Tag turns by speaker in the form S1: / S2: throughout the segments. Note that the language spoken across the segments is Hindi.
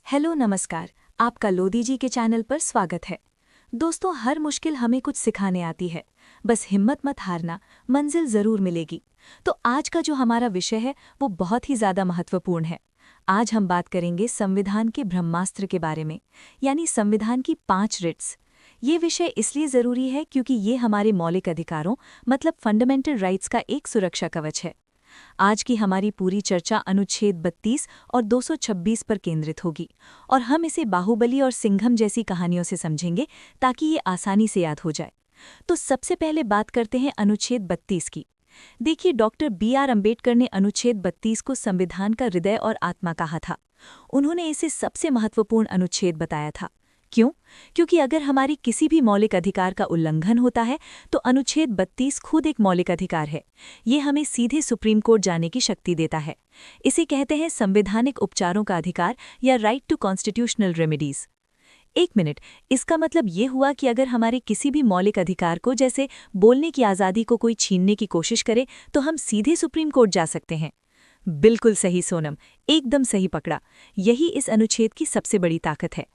S1: हेलो नमस्कार। आपका लोधी जी के चैनल पर स्वागत है। दोस्तों, हर मुश्किल हमें कुछ सिखाने आती है। बस हिम्मत मत हारना, मंजिल जरूर मिलेगी। तो आज का जो हमारा विषय है वो बहुत ही ज्यादा महत्वपूर्ण है। आज हम बात करेंगे संविधान के ब्रह्मास्त्र के बारे में, यानी संविधान की 5 रिट्स। ये विषय इसलिए जरूरी है क्योंकि ये हमारे मौलिक अधिकारों मतलब फंडामेंटल राइट्स का एक सुरक्षा कवच है। आज की हमारी पूरी चर्चा अनुच्छेद 32 और 226 पर केंद्रित होगी और हम इसे बाहुबली और सिंघम जैसी कहानियों से समझेंगे ताकि ये आसानी से याद हो जाए। तो सबसे पहले बात करते हैं अनुच्छेद 32 की। देखिए, डॉक्टर B.R. अम्बेडकर ने अनुच्छेद 32 को संविधान का हृदय और आत्मा कहा था। उन्होंने इसे सबसे महत्वपूर्ण अनुच्छेद बताया था। क्यों? क्योंकि अगर हमारी किसी भी मौलिक अधिकार का उल्लंघन होता है तो अनुच्छेद 32 खुद एक मौलिक अधिकार है। ये हमें सीधे सुप्रीम कोर्ट जाने की शक्ति देता है। इसे कहते हैं संवैधानिक उपचारों का अधिकार या राइट टू कॉन्स्टिट्यूशनल रेमेडीज। एक मिनट, इसका मतलब ये हुआ कि अगर हमारे किसी भी मौलिक अधिकार को, जैसे बोलने की आज़ादी को, कोई छीनने की कोशिश करे तो हम सीधे सुप्रीम कोर्ट जा सकते हैं। बिल्कुल सही सोनम, एकदम सही पकड़ा। यही इस अनुच्छेद की सबसे बड़ी ताकत है।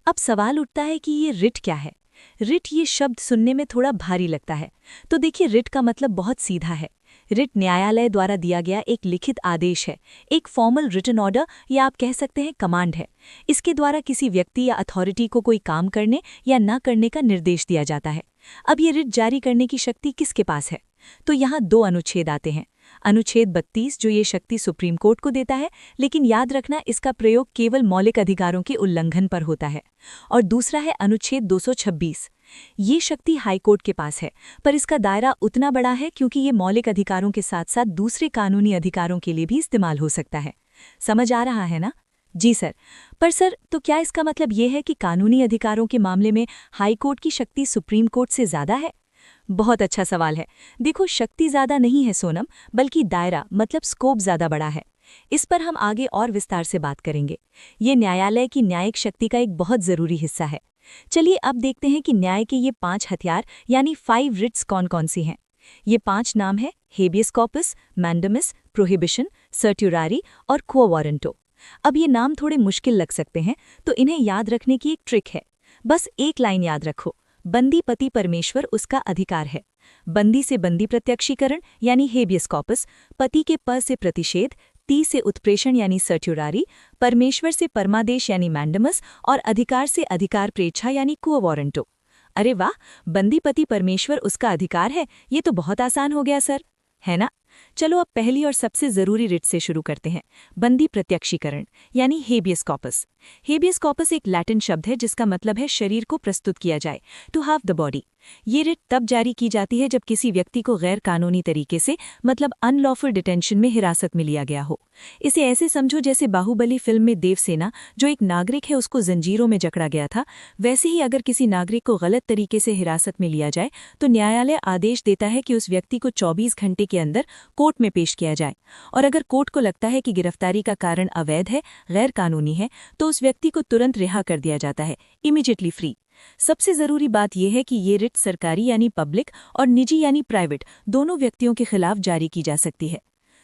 S1: अब सवाल उठता है कि ये रिट क्या है। रिट ये शब्द सुनने में थोड़ा भारी लगता है। तो देखिए, रिट का मतलब बहुत सीधा है। रिट न्यायालय द्वारा दिया गया एक लिखित आदेश है, एक फॉर्मल रिटन ऑर्डर या आप कह सकते हैं कमांड है। इसके द्वारा किसी व्यक्ति या अथॉरिटी को कोई काम करने या न करने का निर्देश दिया जाता है। अब ये रिट जारी करने की शक्ति किसके पास है? तो यहाँ 2 अनुच्छेद आते हैं। अनुच्छेद 32 जो ये शक्ति सुप्रीम कोर्ट को देता है, लेकिन याद रखना इसका प्रयोग केवल मौलिक अधिकारों के उल्लंघन पर होता है। और दूसरा है अनुच्छेद 226। ये शक्ति हाईकोर्ट के पास है, पर इसका दायरा उतना बड़ा है क्योंकि ये मौलिक अधिकारों के साथ साथ दूसरे कानूनी अधिकारों के लिए भी इस्तेमाल हो सकता है। समझ आ रहा है ना? जी सर। पर सर, तो क्या इसका मतलब ये है कि कानूनी अधिकारों के मामले में हाईकोर्ट की शक्ति सुप्रीम कोर्ट से ज्यादा है? बहुत अच्छा सवाल है। देखो, शक्ति ज्यादा नहीं है सोनम, बल्कि दायरा मतलब स्कोप ज्यादा बड़ा है। इस पर हम आगे और विस्तार से बात करेंगे। ये न्यायालय की न्यायिक शक्ति का एक बहुत जरूरी हिस्सा है। चलिए अब देखते हैं कि न्याय के ये 5 हथियार यानी 5 रिट्स कौन कौन सी हैं। ये 5 नाम है: हेबियस कॉर्पस, मैंडेमिस, प्रोहिबिशन, सर्ट्युरारी और क्वो वारंटो। अब ये नाम थोड़े मुश्किल लग सकते हैं, तो इन्हें याद रखने की एक ट्रिक है। बस एक लाइन याद रखो: बंदी पति परमेश्वर उसका अधिकार है। बंदी से बंदी प्रत्यक्षीकरण यानी हेबियस कॉर्पस, पति के प से प्रतिषेध, ती से उत्प्रेषण यानी सर्ट्युरारी, परमेश्वर से परमादेश यानी मैंडेमस और अधिकार से अधिकार प्रेच्छा यानी क्वो वारंटो। अरे वाह, बंदी पति परमेश्वर उसका अधिकार है, ये तो बहुत आसान हो गया सर, है ना? चलो अब पहली और सबसे जरूरी रिट से शुरू करते हैं, बंदी प्रत्यक्षीकरण यानी हेबियस कॉर्पस। हेबियस कॉर्पस एक लैटिन शब्द है जिसका मतलब है शरीर को प्रस्तुत किया जाए, टू हैव द बॉडी। ये रिट तब जारी की जाती है जब किसी व्यक्ति को गैर कानूनी तरीके से मतलब अनलॉफुल डिटेंशन में हिरासत में लिया गया हो। इसे ऐसे समझो जैसे बाहुबली फिल्म में देवसेना जो एक नागरिक है उसको जंजीरों में जकड़ा गया था, वैसे ही अगर किसी नागरिक को गलत तरीके से हिरासत में लिया जाए तो न्यायालय आदेश देता है कि उस व्यक्ति को 24 घंटे के अंदर कोर्ट में पेश किया जाए। और अगर कोर्ट को लगता है कि गिरफ्तारी का कारण अवैध है, गैर कानूनी है, तो उस व्यक्ति को तुरंत रिहा कर दिया जाता है, इमीडिएटली फ्री। सबसे जरूरी बात यह है कि ये रिट सरकारी यानी पब्लिक और निजी यानी प्राइवेट दोनों व्यक्तियों के खिलाफ जारी की जा सकती है।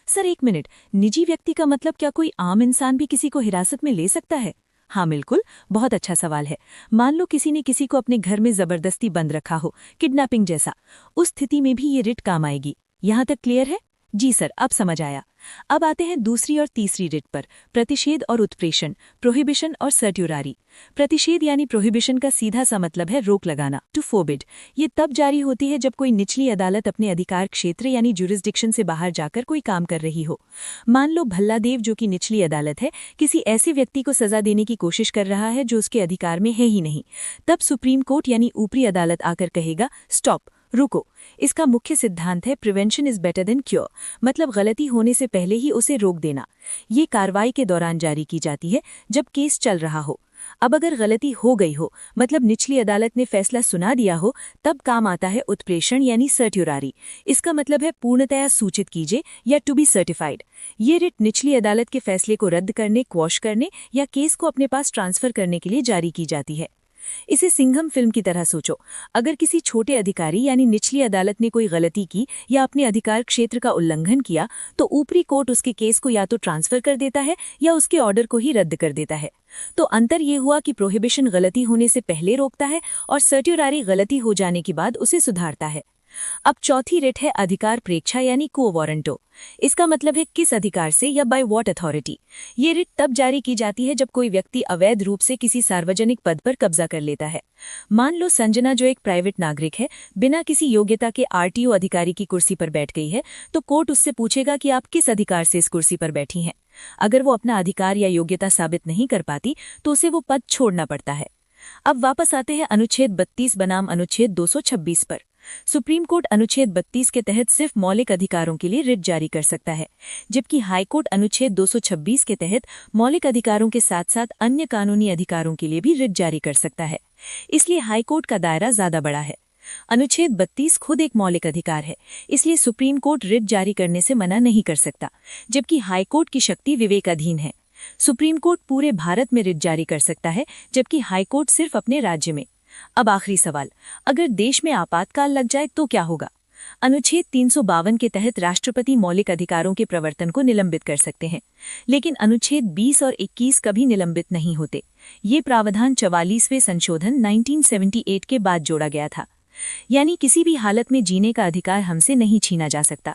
S1: सर एक मिनट, निजी व्यक्ति का मतलब क्या कोई आम इंसान भी किसी को हिरासत में ले सकता है? हाँ बिल्कुल, बहुत अच्छा सवाल है। मान लो किसी ने किसी को अपने घर में जबरदस्ती बंद रखा हो, किडनैपिंग जैसा, उस स्थिति में भी ये रिट काम आएगी। यहाँ तक क्लियर है? जी सर, अब समझ आया। अब आते हैं दूसरी और तीसरी रिट पर, प्रतिषेध और उत्प्रेषण, प्रोहिबिशन और सर्ट्युरारी। प्रतिषेध यानी प्रोहिबिशन का सीधा सा मतलब है रोक लगाना, टू फोरबिड। ये तब जारी होती है जब कोई निचली अदालत अपने अधिकार क्षेत्र यानी जुरिस्डिक्शन से बाहर जाकर कोई काम कर रही हो। मान लो भल्लादेव जो कि निचली अदालत है किसी ऐसे व्यक्ति को सजा देने की कोशिश कर रहा है जो उसके अधिकार में है ही नहीं, तब सुप्रीम कोर्ट यानी ऊपरी अदालत आकर कहेगा स्टॉप, रुको। इसका मुख्य सिद्धांत है prevention is better than cure, मतलब गलती होने से पहले ही उसे रोक देना। ये कार्रवाई के दौरान जारी की जाती है जब केस चल रहा हो। अब अगर गलती हो गई हो, मतलब निचली अदालत ने फैसला सुना दिया हो, तब काम आता है उत्प्रेषण यानी सर्ट्युरारी। इसका मतलब है पूर्णतया सूचित कीजिए या टू बी सर्टिफाइड। ये रिट निचली अदालत के फैसले को रद्द करने, क्वॉश करने या केस को अपने पास ट्रांसफर करने के लिए जारी की जाती है।
S2: इसे सिंघम फिल्म की तरह सोचो। अगर किसी छोटे अधिकारी यानी निचली अदालत ने कोई गलती की या अपने अधिकार क्षेत्र का उल्लंघन किया, तो ऊपरी कोर्ट उसके केस को या तो ट्रांसफर कर देता है या उसके ऑर्डर को ही रद्द कर देता है। तो अंतर ये हुआ कि प्रोहिबिशन गलती होने से पहले रोकता है और सर्ट्युरारी गलती हो जाने के बाद उसे सुधारता है। अब चौथी रिट है अधिकार प्रेक्षा यानी को वारंटो। इसका मतलब है किस अधिकार से या बाय व्हाट अथॉरिटी। ये रिट तब जारी की जाती है जब कोई व्यक्ति अवैध रूप से किसी सार्वजनिक पद पर कब्जा कर लेता है। मान लो संजना जो एक प्राइवेट नागरिक है, बिना किसी योग्यता के आरटीओ अधिकारी की कुर्सी पर बैठ गई है, तो कोर्ट उससे पूछेगा कि आप किस अधिकार से इस कुर्सी पर बैठी हैं। अगर वो अपना अधिकार या योग्यता साबित नहीं कर पाती तो उसे वो पद छोड़ना पड़ता है। अब वापस आते हैं अनुच्छेद 32 बनाम अनुच्छेद 226 पर। सुप्रीम कोर्ट अनुच्छेद 32 के तहत सिर्फ मौलिक अधिकारों के लिए रिट जारी कर सकता है, जबकि हाईकोर्ट अनुच्छेद 226 के तहत मौलिक अधिकारों के साथ साथ अन्य कानूनी अधिकारों के लिए भी रिट जारी कर सकता है। इसलिए हाईकोर्ट का दायरा ज्यादा बड़ा है। अनुच्छेद 32 खुद एक मौलिक अधिकार है, इसलिए सुप्रीम कोर्ट रिट जारी करने से मना नहीं कर सकता, जबकि हाईकोर्ट की शक्ति विवेकाधीन है। सुप्रीम कोर्ट पूरे भारत में रिट जारी कर सकता है, जबकि हाईकोर्ट सिर्फ अपने राज्य में। अब आखिरी सवाल, अगर देश में आपातकाल लग जाए तो क्या होगा? अनुच्छेद 352 के तहत राष्ट्रपति मौलिक अधिकारों के प्रवर्तन को निलंबित कर सकते हैं, लेकिन अनुच्छेद 20 और 21 कभी निलंबित नहीं होते। ये प्रावधान 44वें संशोधन 1978 के बाद जोड़ा गया था। यानी किसी भी हालत में जीने का अधिकार हमसे नहीं छीना जा सकता।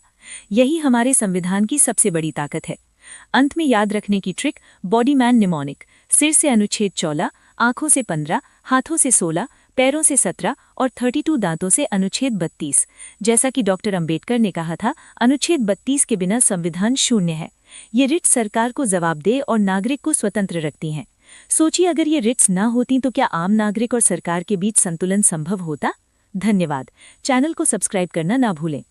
S2: यही हमारे संविधान की सबसे बड़ी ताकत है। अंत में याद रखने की ट्रिक, बॉडी मैन निमोनिक। सिर से अनुच्छेद 14, आंखों से 15, हाथों से 16, पैरों से 17 और 32 दांतों से अनुच्छेद 32। जैसा कि डॉक्टर अंबेडकर ने कहा था, अनुच्छेद 32 के बिना संविधान शून्य है। ये रिट्स सरकार को जवाबदेह और नागरिक को स्वतंत्र रखती हैं। सोचिए, अगर ये रिट्स ना होती तो क्या आम नागरिक और सरकार के बीच संतुलन संभव होता? धन्यवाद। चैनल को सब्सक्राइब करना ना भूलें।